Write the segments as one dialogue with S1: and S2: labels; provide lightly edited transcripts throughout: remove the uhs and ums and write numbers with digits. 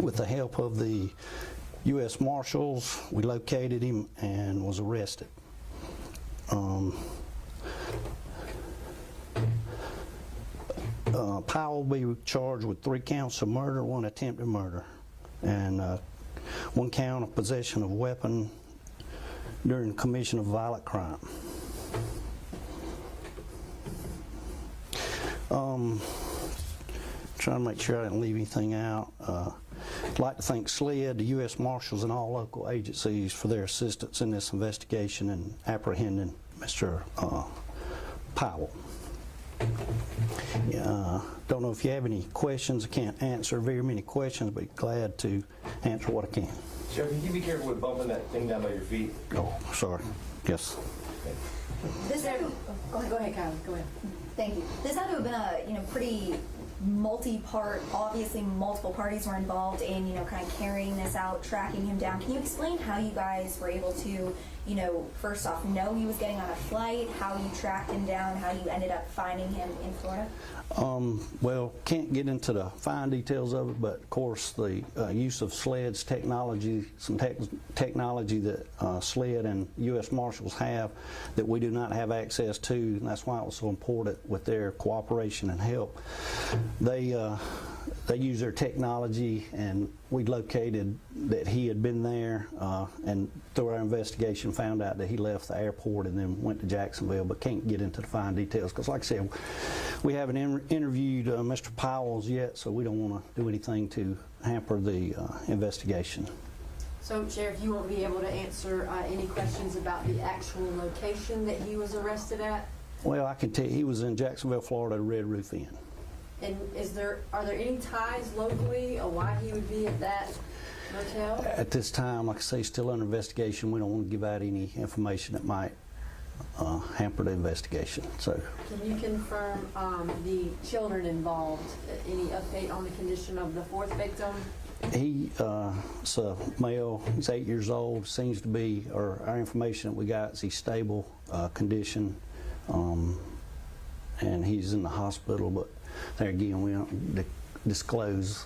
S1: with the help of the U.S. Marshals, we located him and was arrested. Powell will be charged with 3 counts of murder, 1 attempted murder, and 1 count of possession of a weapon during the commission of violent crime. Trying to make sure I didn't leave anything out. I'd like to thank SLED, the U.S. Marshals, and all local agencies for their assistance in this investigation and apprehending Mr. Powell. Don't know if you have any questions. I can't answer very many questions, but glad to answer what I can.
S2: Sheriff, can you be careful with bumping that thing down by your feet?
S1: Oh, sorry. Yes.
S3: Go ahead, Kyle. Go ahead.
S4: Thank you. This had to have been a pretty multi-part. Obviously, multiple parties were involved in kind of carrying this out, tracking him down. Can you explain how you guys were able to, first off, know he was getting on a flight, how you tracked him down, how you ended up finding him in Florida?
S1: Well, can't get into the fine details of it, but of course the use of SLED's technology, some technology that SLED and U.S. Marshals have that we do not have access to, and that's why it was so important with their cooperation and help. They use their technology, and we located that he had been there, and through our investigation found out that he left the airport and then went to Jacksonville, but can't get into the fine details because, like I said, we haven't interviewed Mr. Powell yet, so we don't want to do anything to hamper the investigation.
S3: So, Sheriff, you won't be able to answer any questions about the actual location that he was arrested at?
S1: Well, I can tell you he was in Jacksonville, Florida, Red Roof Inn.
S3: And are there any ties locally or why he would be at that motel?
S1: At this time, like I say, still under investigation. We don't want to give out any information that might hamper the investigation. So,
S3: can you confirm the children involved? Any update on the condition of the 4th victim?
S1: He's a male. He's 8 years old. Seems to be, or our information that we got is he's stable condition, and he's in the hospital. But there again, we don't disclose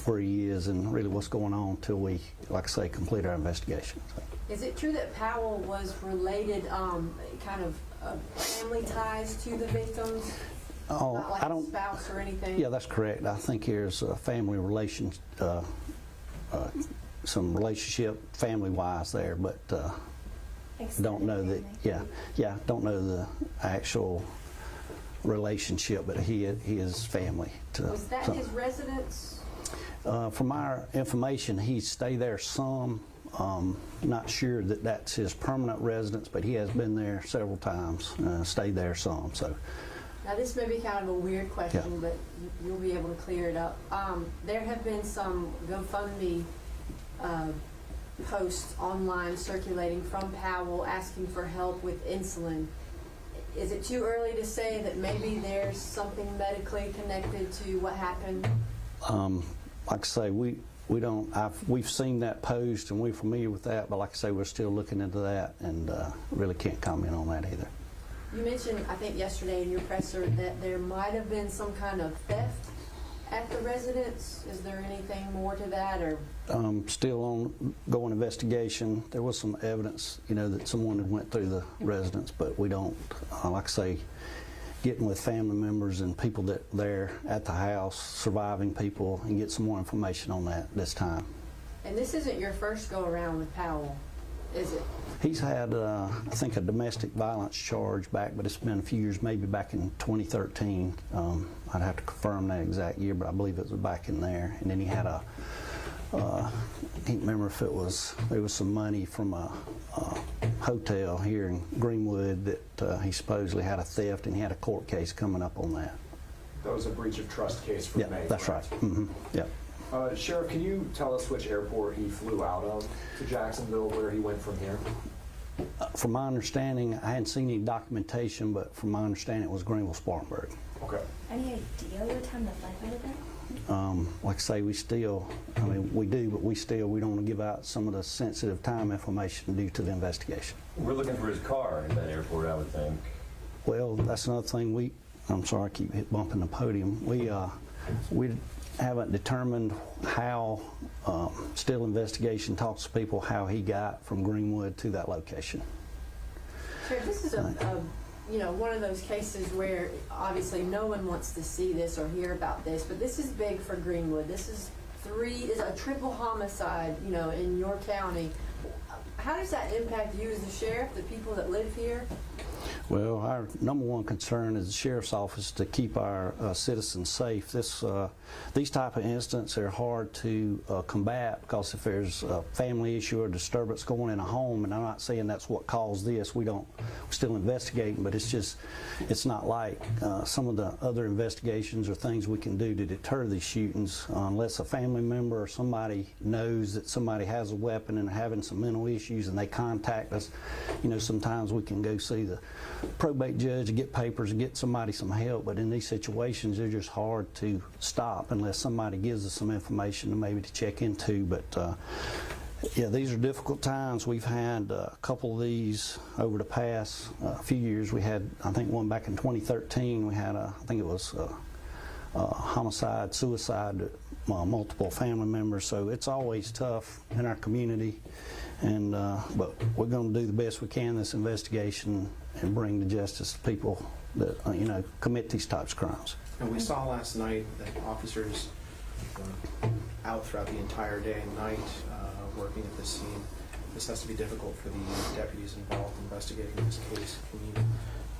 S1: where he is and really what's going on until we, like I say, complete our investigation. So.
S3: Is it true that Powell was related, kind of family ties to the victims?
S1: Oh,
S3: not like
S1: I don't.
S3: A spouse or anything?
S1: Yeah, that's correct. I think there's a family relations, some relationship family-wise there, but don't know that. Yeah, don't know the actual relationship, but he is family.
S3: Was that his residence?
S1: From our information, he stayed there some. Not sure that that's his permanent residence, but he has been there several times, stayed there some. So.
S3: Now this may be kind of a weird question, but you'll be able to clear it up. There have been some GoFundMe posts online circulating from Powell asking for help with insulin. Is it too early to say that maybe there's something medically connected to what happened?
S1: Like I say, we've seen that post and we're familiar with that, but like I say, we're still looking into that and really can't comment on that either.
S3: You mentioned, I think yesterday in your presser, that there might have been some kind of theft at the residence. Is there anything more to that, or?
S1: Still ongoing investigation. There was some evidence, that someone had went through the residence, but we don't, like I say, getting with family members and people that are there at the house, surviving people, and get some more information on that this time.
S3: And this isn't your first go around with Powell, is it?
S1: He's had, I think, a domestic violence charge back, but it's been a few years, maybe back in 2013. I'd have to confirm that exact year, but I believe it was back in there. And then he had I can't remember if there was some money from a hotel here in Greenwood that he supposedly had a theft, and he had a court case coming up on that.
S5: That was a breach of trust case for May.
S1: Yeah, that's right. Mm-hmm. Yeah.
S5: Sheriff, can you tell us which airport he flew out of to Jacksonville, where he went from here?
S1: From my understanding, I hadn't seen any documentation, but from my understanding, it was Greenville-Spartanburg.
S5: Okay.
S4: Any idea what time the flight might have been?
S1: Like I say, we still, we do, but we don't want to give out some of the sensitive time information due to the investigation.
S2: We're looking for his car in that airport, I would think.
S1: Well, that's another thing I'm sorry, I keep bumping the podium. We haven't determined how, still investigation talks to people how he got from Greenwood to that location.
S3: Sheriff, this is one of those cases where obviously no one wants to see this or hear about this, but this is big for Greenwood. This is a triple homicide, in your county. How does that impact you as the sheriff, the people that live here?
S1: Well, our number one concern is the sheriff's office to keep our citizens safe. These type of incidents are hard to combat because if there's a family issue or disturbance going in a home, and I'm not saying that's what caused this, we're still investigating, but it's not like some of the other investigations or things we can do to deter these shootings unless a family member or somebody knows that somebody has a weapon and having some mental issues and they contact us. Sometimes we can go see the probate judge and get papers and get somebody some help, but in these situations they're just hard to stop unless somebody gives us some information to maybe to check into. But yeah, these are difficult times. We've had a couple of these over the past few years. We had, I think, one back in 2013. We had I think it was homicide, suicide, multiple family members. So it's always tough in our community. And but we're going to do the best we can in this investigation and bring to justice the people that commit these types of crimes.
S6: And we saw last night that officers were out throughout the entire day and night working at this scene. This has to be difficult for the deputies involved investigating this case. Can you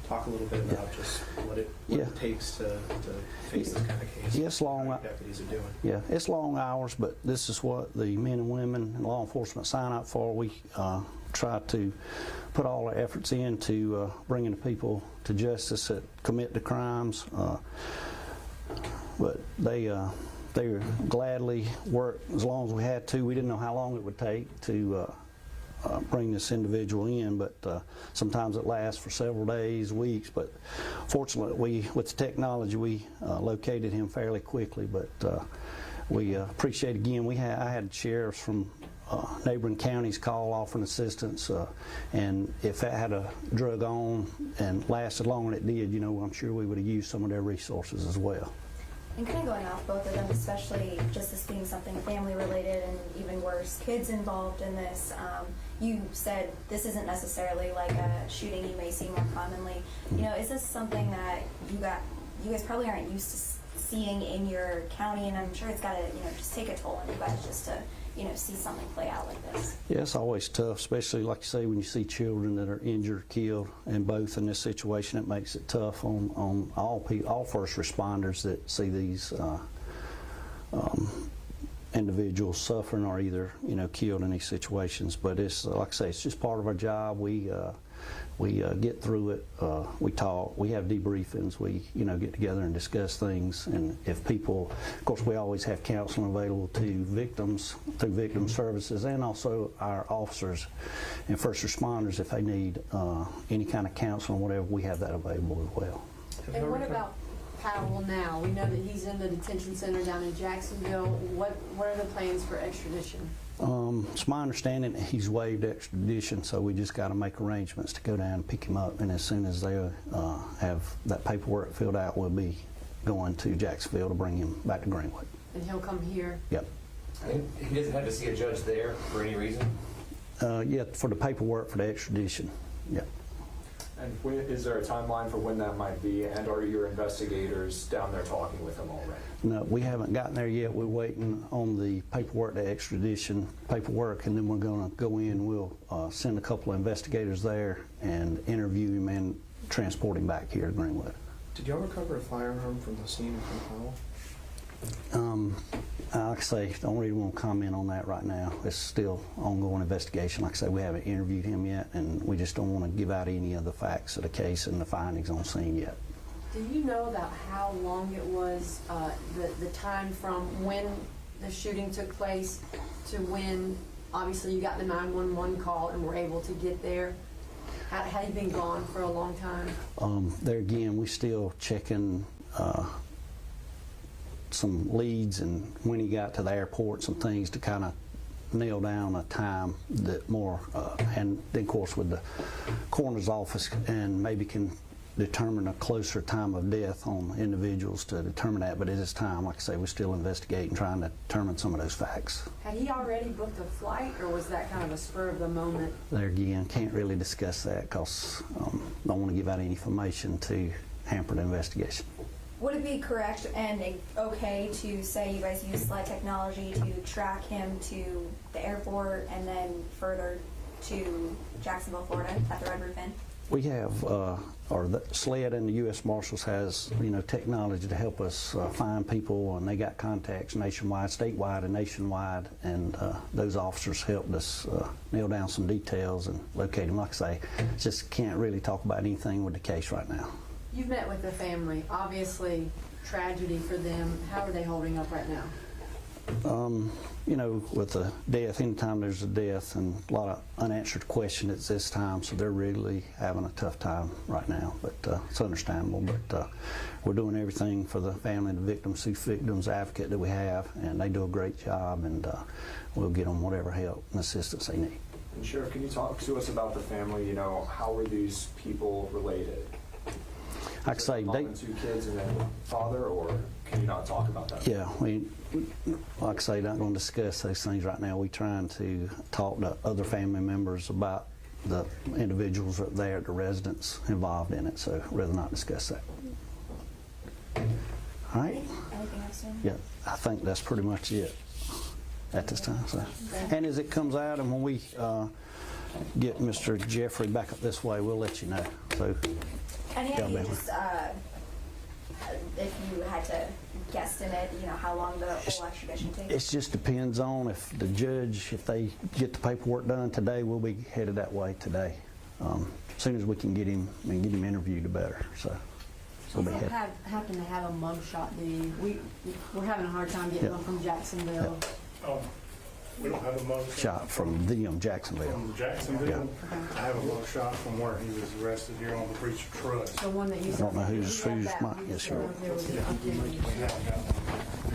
S6: talk a little bit about just what it takes to face this kind of case?
S1: Yes, long
S6: deputies are doing.
S1: Yeah, it's long hours, but this is what the men and women in law enforcement sign up for. We try to put all our efforts into bringing the people to justice that commit the crimes. But they gladly worked as long as we had to. We didn't know how long it would take to bring this individual in, but sometimes it lasts for several days, weeks. But fortunately, with the technology, we located him fairly quickly. But we appreciate again. I had sheriffs from neighboring counties call offering assistance, and if that had a drug on and lasted longer than it did, I'm sure we would have used some of their resources as well.
S4: And kind of going off both of them, especially just this being something family related and even worse, kids involved in this. You said this isn't necessarily like a shooting you may see more commonly. Is this something that you guys probably aren't used to seeing in your county? And I'm sure it's got to just take a toll on you guys just to see something play out like this.
S1: Yeah, it's always tough, especially like you say when you see children that are injured, killed, and both in this situation. It makes it tough on all first responders that see these individuals suffering or either killed in these situations. But it's like I say, it's just part of our job. We get through it. We talk. We have debriefings. We get together and discuss things. And if people, of course, we always have counseling available to victims through victim services, and also our officers and first responders if they need any kind of counseling, whatever. We have that available as well.
S3: And what about Powell now? We know that he's in the detention center down in Jacksonville. What are the plans for extradition?
S1: It's my understanding that he's waived extradition, so we just got to make arrangements to go down and pick him up, and as soon as they have that paperwork filled out, we'll be going to Jacksonville to bring him back to Greenwood.
S3: And he'll come here?
S1: Yep.
S2: And he doesn't have to see a judge there for any reason?
S1: Yeah, for the paperwork for the extradition. Yep.
S5: And is there a timeline for when that might be, and are your investigators down there talking with him already?
S1: No, we haven't gotten there yet. We're waiting on the paperwork, the extradition paperwork, and then we're going to go in. We'll send a couple of investigators there and interview him and transport him back here to Greenwood.
S6: Did y'all recover a firearm from the scene from Powell?
S1: Like I say, don't really want to comment on that right now. It's still ongoing investigation. Like I say, we haven't interviewed him yet, and we just don't want to give out any of the facts of the case and the findings on scene yet.
S3: Do you know about how long it was, the time from when the shooting took place to when, obviously, you got the 911 call and were able to get there? Had you been gone for a long time?
S1: There again, we're still checking some leads and when he got to the airport, some things to kind of nail down a time that more, and then of course with the coroner's office, and maybe can determine a closer time of death on individuals to determine that, but at this time, like I say, we're still investigating, trying to determine some of those facts.
S3: Had he already booked a flight, or was that kind of a spur of the moment?
S1: There again, can't really discuss that because don't want to give out any information to hamper the investigation.
S4: Would it be correct and okay to say you guys use sled technology to track him to the airport and then further to Jacksonville, Florida at the Red Roof Inn?
S1: We have, or the SLED and the U.S. Marshals has, technology to help us find people, and they got contacts nationwide, statewide, and nationwide, and those officers helped us nail down some details and locate them. Like I say, just can't really talk about anything with the case right now.
S3: You've met with the family. Obviously, tragedy for them. How are they holding up right now? With a death, anytime there's a death and a lot of unanswered questions at this time, so they're really having a tough time right now, but it's understandable. But we're doing everything for the family and the victims advocate that we have, and they do a great job, and we'll get them whatever help and assistance they need.
S5: And Sheriff, can you talk to us about the family? How were these people related?
S1: Like I say,
S5: Mom and 2 kids and then father, or can you not talk about that?
S1: Yeah, like I say, not going to discuss those things right now. We're trying to talk to other family members about the individuals that are there, the residents involved in it, so rather not discuss that. All right?
S4: Anything else, Sam?
S1: Yeah, I think that's pretty much it at this time. So, and as it comes out, and when we get Mr. Jeffrey back up this way, we'll let you know. So.
S4: Any
S1: Yeah,
S4: idea
S1: ma'am.
S4: just if you had to guesstimate, how long the whole extradition takes?
S1: It just depends on if the judge, if they get the paperwork done today, we'll be headed that way today. As soon as we can get him and get him interviewed, the better. So we'll be headed.
S3: Happen to have a mugshot, do you? We're having a hard time getting
S1: Yeah.
S3: one from Jacksonville.
S7: Oh, we don't have a mug
S1: Shot from Jacksonville.
S7: from Jacksonville. I have a mug shot from where he was arrested here on the breach of trust.
S3: The one that you
S1: I don't know who's
S3: you have
S1: who's
S3: that
S1: my
S3: one,
S1: yes,
S3: so
S1: sir.
S3: there was an update.
S7: We haven't got one.